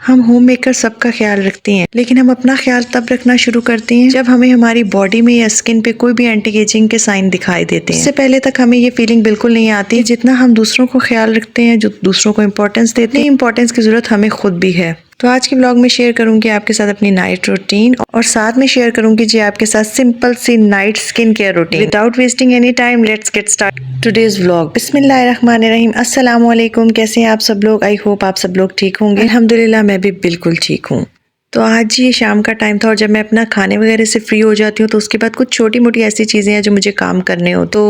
हम home maker सबका ख्याल रखते हैं, लेकिन हम अपना ख्याल तब रखना शुरू करते हैं जब हमें हमारी बॉडी में या स्किन पे कोई भी एंटी एजिंग के साइन दिखाई देते हैं। इससे पहले तक हमें ये फीलिंग बिल्कुल नहीं आती। जितना हम दूसरों को ख्याल रखते हैं, जो दूसरों को इम्पोर्टेंस देते हैं, इम्पोर्टेंस की जरूरत हमें खुद भी है। तो आज के ब्लॉग में शेयर करूंगी आपके साथ अपनी नाइट रूटीन, और साथ में शेयर करूंगी जी आपके साथ सिंपल सी night skin care routine. Without wasting any time, let's get start today's vlog. बिस्मिल्लाहिर्रहमानिर्रहीम। अस्सलाम वालेकुम। कैसे हैं आप सब लोग? आई होप आप सब लोग ठीक होंगे। अल्हम्दुलिल्लाह मैं भी बिल्कुल ठीक हूँ। तो आज ये शाम का टाइम था और जब मैं अपना खाने वगैरह से फ्री हो जाती हूँ तो उसके बाद कुछ छोटी मोटी ऐसी चीज़ें हैं जो मुझे काम करने हो। तो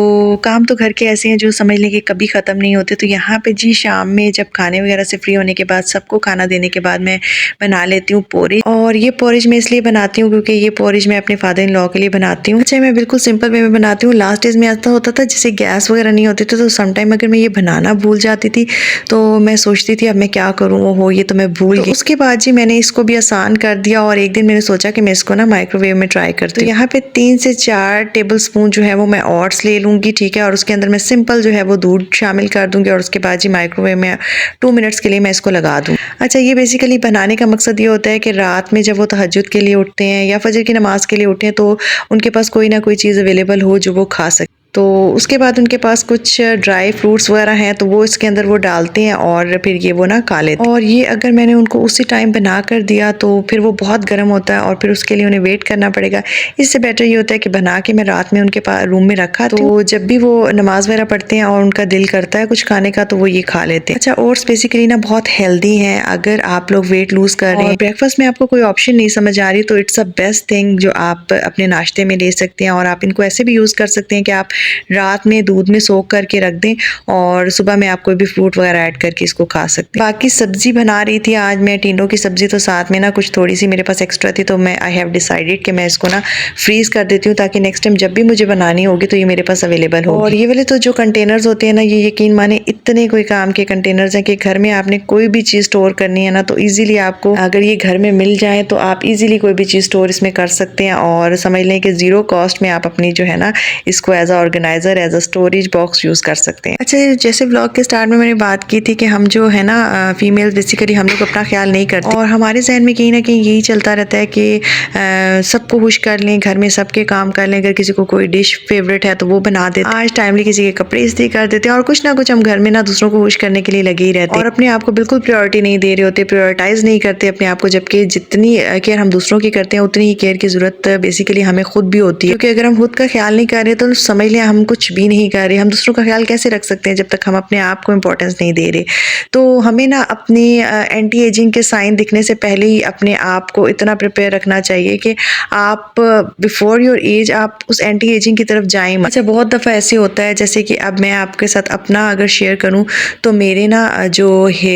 काम तो घर के ऐसे हैं जो समझ लें कि कभी ख़त्म नहीं होते। तो यहाँ पे जी शाम में जब खाने वगैरह से फ्री होने के बाद, सबको खाना देने के बाद, मैं बना लेती हूँ पोरिज। और ये पोरिज मैं इसलिए बनाती हूँ क्योंकि ये पोरिज मैं अपने फादर इन लॉ के लिए बनाती हूँ। अच्छा, मैं बिल्कुल सिंपल वे में बनाती हूँ। लास्ट डेज में ऐसा होता था जैसे गैस वगैरह नहीं होती थी, तो समटाइम अगर मैं ये बनाना भूल जाती थी तो मैं सोचती थी अब मैं क्या करूँ, ओहो ये तो मैं भूल गई। उसके बाद जी मैंने इसको भी आसान कर दिया और एक दिन मैंने सोचा कि मैं इसको ना माइक्रोवेव में ट्राई करती हूँ। तो यहाँ पे 3 से 4 टेबल स्पून जो है वो मैं ओट्स ले लूँगी, ठीक है। और उसके अंदर मैं सिंपल जो है वो दूध शामिल कर दूँगी और उसके बाद जी माइक्रोवेव में 2 मिनट्स के लिए मैं इसको लगा दूँ। अच्छा, ये बेसिकली बनाने का मकसद ये होता है कि रात में जब वो तहज्जुद के लिए उठते हैं या फजर की नमाज के लिए उठते हैं तो उनके पास कोई ना कोई चीज़ अवेलेबल हो जो वो खा सके। तो उसके बाद उनके पास कुछ ड्राई फ्रूट्स वगैरह हैं तो वो इसके अंदर वो डालते हैं और फिर ये वो ना खा लेते हैं। और ये अगर मैंने उनको उसी टाइम बना कर दिया तो फिर वो बहुत गर्म होता है और फिर उसके लिए उन्हें वेट करना पड़ेगा। इससे बेटर ये होता है कि बना के मैं रात में उनके पास रूम में रखा तो जब भी वो नमाज वगैरह पढ़ते हैं और उनका दिल करता है कुछ खाने का तो वो ये खा लेते हैं। अच्छा, ओट्स बेसिकली ना बहुत हेल्दी हैं। अगर आप लोग वेट लूज कर रहे हैं, ब्रेकफास्ट में आपको कोई ऑप्शन नहीं समझ आ रही तो इट्स अ बेस्ट थिंग जो आप अपने नाश्ते में ले सकते हैं। और आप इनको ऐसे भी यूज़ कर सकते हैं कि आप रात में दूध में सोख करके रख दें और सुबह में आप कोई भी फ्रूट वगैरह ऐड करके इसको खा सकते हैं। बाकी सब्जी बना रही थी आज मैं टिंडों की सब्जी, तो साथ में ना कुछ थोड़ी सी मेरे पास एक्स्ट्रा थी तो मैं आई हैव डिसाइडेड कि मैं इसको ना फ्रीज कर देती हूँ ताकि नेक्स्ट टाइम जब भी मुझे बनानी होगी तो ये मेरे पास अवेलेबल हो। और ये वाले तो जो कंटेनर्स होते हैं ना, ये यकीन माने इतने कोई काम के कंटेनर्स हैं कि घर में आपने कोई भी चीज़ स्टोर करनी है ना तो ईजिली आपको अगर ये घर में मिल जाए तो आप ईजिली कोई भी चीज़ स्टोर इसमें कर सकते हैं और समझ लें कि ज़ीरो कॉस्ट में आप अपनी जो है ना इसको as a organiser, as a storage box use कर सकते हैं। अच्छा, जैसे व्लॉग के स्टार्ट में मैंने बात की थी कि हम जो है ना फीमेल बेसिकली हम लोग अपना ख्याल नहीं करते और हमारे जहन में कहीं ना कहीं यही चलता रहता है कि सबको खुश कर लें, घर में सबके काम कर लें। अगर किसी को कोई डिश फेवरेट है तो वो बना देते, आज टाइमली किसी के कपड़े इस्त्री कर देते हैं और कुछ ना कुछ हम घर में ना दूसरों को खुश करने के लिए लगे ही रहते हैं और अपने आप को बिल्कुल प्रायोरिटी नहीं दे रहे होते, प्रायोरिटाइज नहीं करते अपने आप को। जबकि जितनी केयर हम दूसरों की करते हैं उतनी ही केयर की जरूरत बेसिकली हमें खुद भी होती है, क्योंकि अगर हम खुद का ख्याल नहीं कर रहे तो समझ लें हम कुछ भी नहीं कर रहे। हम दूसरों का ख्याल कैसे रख सकते हैं जब तक हम अपने आप को इम्पोर्टेंस नहीं दे रहे। तो हमें ना अपने एंटी एजिंग के साइन दिखने से पहले ही अपने आप को इतना प्रिपेयर रखना चाहिए कि आप बिफोर योर एज आप उस एंटी एजिंग की तरफ जाएं। अच्छा, बहुत दफ़ा ऐसे होता है जैसे कि अब मैं आपके साथ अपना अगर शेयर करूं तो मेरे ना जो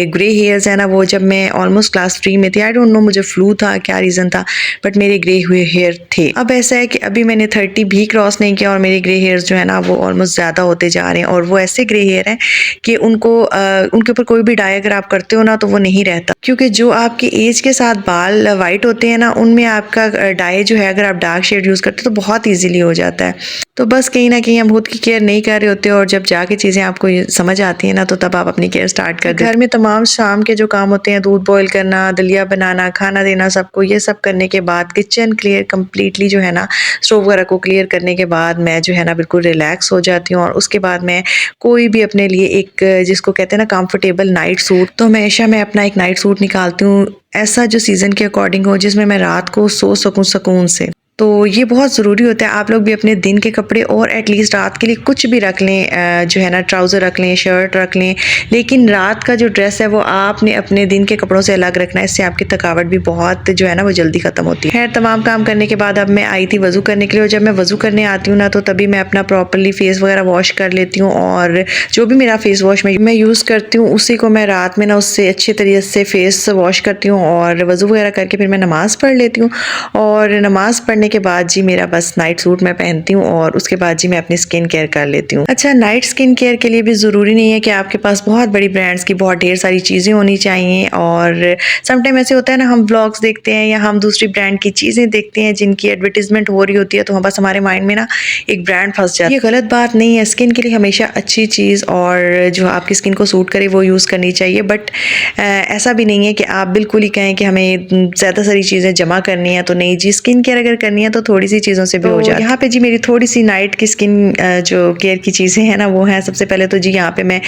ग्रे हेयर्स है ना वो जब मैं ऑलमोस्ट क्लास 3 में थी, आई डोंट नो मुझे फ्लू था क्या रीज़न था, बट मेरे ग्रे हुए हेयर थे। अब ऐसा है कि अभी मैंने 30 भी क्रॉस नहीं किया और मेरे ग्रे हेयर्स जो है ना वो ऑलमोस्ट ज़्यादा होते जा रहे हैं और वो ऐसे ग्रे हेयर हैं कि उनके ऊपर कोई भी डाई अगर आप करते हो ना तो वो नहीं रहता, क्योंकि जो आपके एज के साथ बाल वाइट होते हैं ना उनमें आपका डाई जो है अगर आप डार्क शेड यूज़ करते हो तो बहुत ईजिली हो जाता है। तो बस कहीं ना कहीं हम खुद की केयर नहीं कर रहे होते और जब जाके चीज़ें आपको समझ आती हैं ना तो तब आप अपनी केयर स्टार्ट कर दें। घर में तमाम शाम के जो काम होते हैं, दूध बॉईल करना, दलिया बनाना, खाना देना सबको, ये सब करने के बाद किचन क्लियर कम्प्लीटली जो है ना स्टोव वगैरह को क्लियर करने के बाद मैं जो है ना बिल्कुल रिलैक्स हो जाती हूँ और उसके बाद मैं कोई भी अपने लिए एक जिसको कहते हैं ना कंफर्टेबल नाइट सूट, तो हमेशा मैं अपना एक नाइट सूट निकालती हूँ ऐसा जो सीज़न के अकॉर्डिंग हो, जिसमें मैं रात को सो सकूँ सुकून से। तो ये बहुत ज़रूरी होता है। आप लोग भी अपने दिन के कपड़े और एटलीस्ट रात के लिए कुछ भी रख लें, जो है ना ट्राउज़र रख लें, शर्ट रख लें, लेकिन रात का जो ड्रेस है वो आपने अपने दिन के कपड़ों से अलग रखना है। इससे आपकी थकावट भी बहुत जो है ना वो जल्दी ख़त्म होती है। खैर, तमाम काम करने के बाद अब मैं आई थी वज़ू करने के लिए और जब मैं वज़ू करने आती हूँ ना तो तभी मैं अपना प्रॉपरली फेस वगैरह वॉश कर लेती हूँ और जो भी मेरा फेस वॉश मैं यूज़ करती हूँ उसी को मैं रात में ना उससे अच्छे तरीके से फेस वॉश करती हूँ और वज़ू वगैरह करके फिर मैं नमाज़ पढ़ लेती हूँ। और नमाज़ पढ़ने के बाद जी मेरा बस नाइट सूट मैं पहनती हूँ और उसके बाद जी मैं अपनी स्किन केयर कर लेती हूँ। अच्छा, नाइट स्किन केयर के लिए भी ज़रूरी नहीं है कि आपके पास बहुत बड़ी ब्रांड्स की बहुत ढेर सारी चीज़ें होनी चाहिए। और समटाइम ऐसे होता है ना, हम व्लॉग्स देखते हैं या हम दूसरी ब्रांड की चीज़ें देखते हैं जिनकी एडवर्टीजमेंट हो रही होती है, तो हम बस हमारे माइंड में ना एक ब्रांड फंस जाता है। ये गलत बात नहीं है, स्किन के लिए हमेशा अच्छी चीज़ और जो आपकी स्किन को सूट करे वो यूज़ करनी चाहिए। बट ऐसा भी नहीं है कि आप बिल्कुल ही कहें कि हमें ज़्यादा सारी चीज़ें जमा करनी है, तो नहीं जी, स्किन केयर अगर करनी है तो थोड़ी सी चीज़ों से भी हो जाती है। यहाँ पे जी मेरी थोड़ी सी नाइट की स्किन जो केयर की चीज़ें हैं ना वो हैं, सबसे पहले तो जी यहाँ पे मैं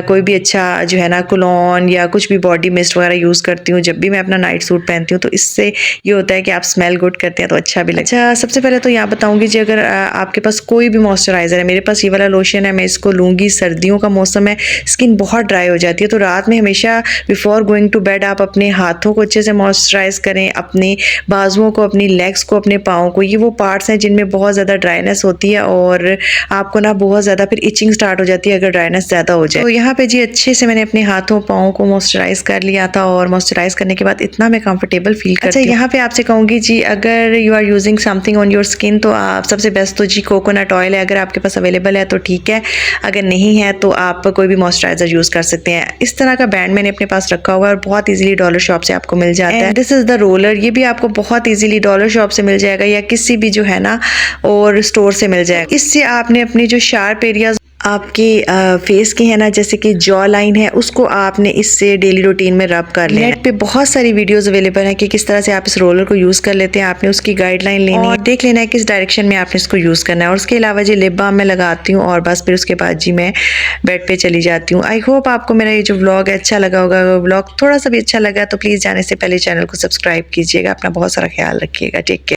कोई भी अच्छा जो है ना कोलोन या कुछ भी बॉडी मिस्ट वगैरह यूज़ करती हूँ जब भी मैं अपना नाइट सूट पहनती हूँ, तो इससे ये होता है कि आप स्मेल गुड करते हैं तो अच्छा भी लगता है। अच्छा, सबसे पहले तो यहाँ बताऊँगी जी, अगर आपके पास कोई भी मॉइस्चराइज़र है, मेरे पास ये वाला लोशन है, मैं इसको लूँगी। सर्दियों का मौसम है, स्किन बहुत ड्राई हो जाती है, तो रात में हमेशा बिफोर गोइंग टू बेड आप अपने हाथों को अच्छे से मॉइस्चराइज़ करें, अपने बाजुओं को, अपनी लेग्स को, अपने पाँव को। ये वो पार्ट्स हैं जिनमें बहुत ज़्यादा ड्राइनेस होती है और आपको ना बहुत ज़्यादा फिर इचिंग स्टार्ट हो जाती है अगर ड्राइनेस ज़्यादा हो जाए। तो यहाँ पे जी अच्छे से मैंने अपने हाथों पाँव को मॉइस्चराइज़ कर लिया था और मॉइस्चराइज़ करने के बाद इतना मैं कंफर्टेबल फील करती हूँ। अच्छा, यहाँ पे आपसे कहूँगी जी, अगर you are using something on your skin तो आप सबसे बेस्ट तो जी कोकोनट ऑयल है, अगर आपके पास अवेलेबल है तो ठीक है, अगर नहीं है तो आप कोई भी मॉइस्चराइज़र यूज़ कर सकते हैं। इस तरह का बैंड मैंने अपने पास रखा हुआ है और बहुत ईजिली डॉलर शॉप से आपको मिल जाता है। दिस इज़ द रोलर, ये भी आपको बहुत ईजिली डॉलर शॉप से मिल जाएगा या किसी भी जो है ना और स्टोर से मिल जाएगा। इससे आपने अपनी जो शार्प एरियाज आपके फेस के है ना, जैसे कि जॉ लाइन है, उसको आपने इससे डेली रूटीन में रब कर लेना है। नेट पे बहुत सारी वीडियोस अवेलेबल हैं कि किस तरह से आप इस रोलर को यूज़ कर लेते हैं। आपने उसकी गाइडलाइन लेनी है, देख लेना है किस डायरेक्शन में आपने इसको यूज़ करना है। और उसके अलावा जी लिप बाम मैं लगाती हूँ और बस फिर उसके बाद जी मैं बेड पे चली जाती हूँ। आई होप आपको मेरा ये जो व्लॉग है अच्छा लगा होगा। अगर व्लॉग थोड़ा सा भी अच्छा लगा तो प्लीज़ जाने से पहले चैनल को सब्सक्राइब कीजिएगा। अपना बहुत सारा ख्याल रखिएगा। Take care.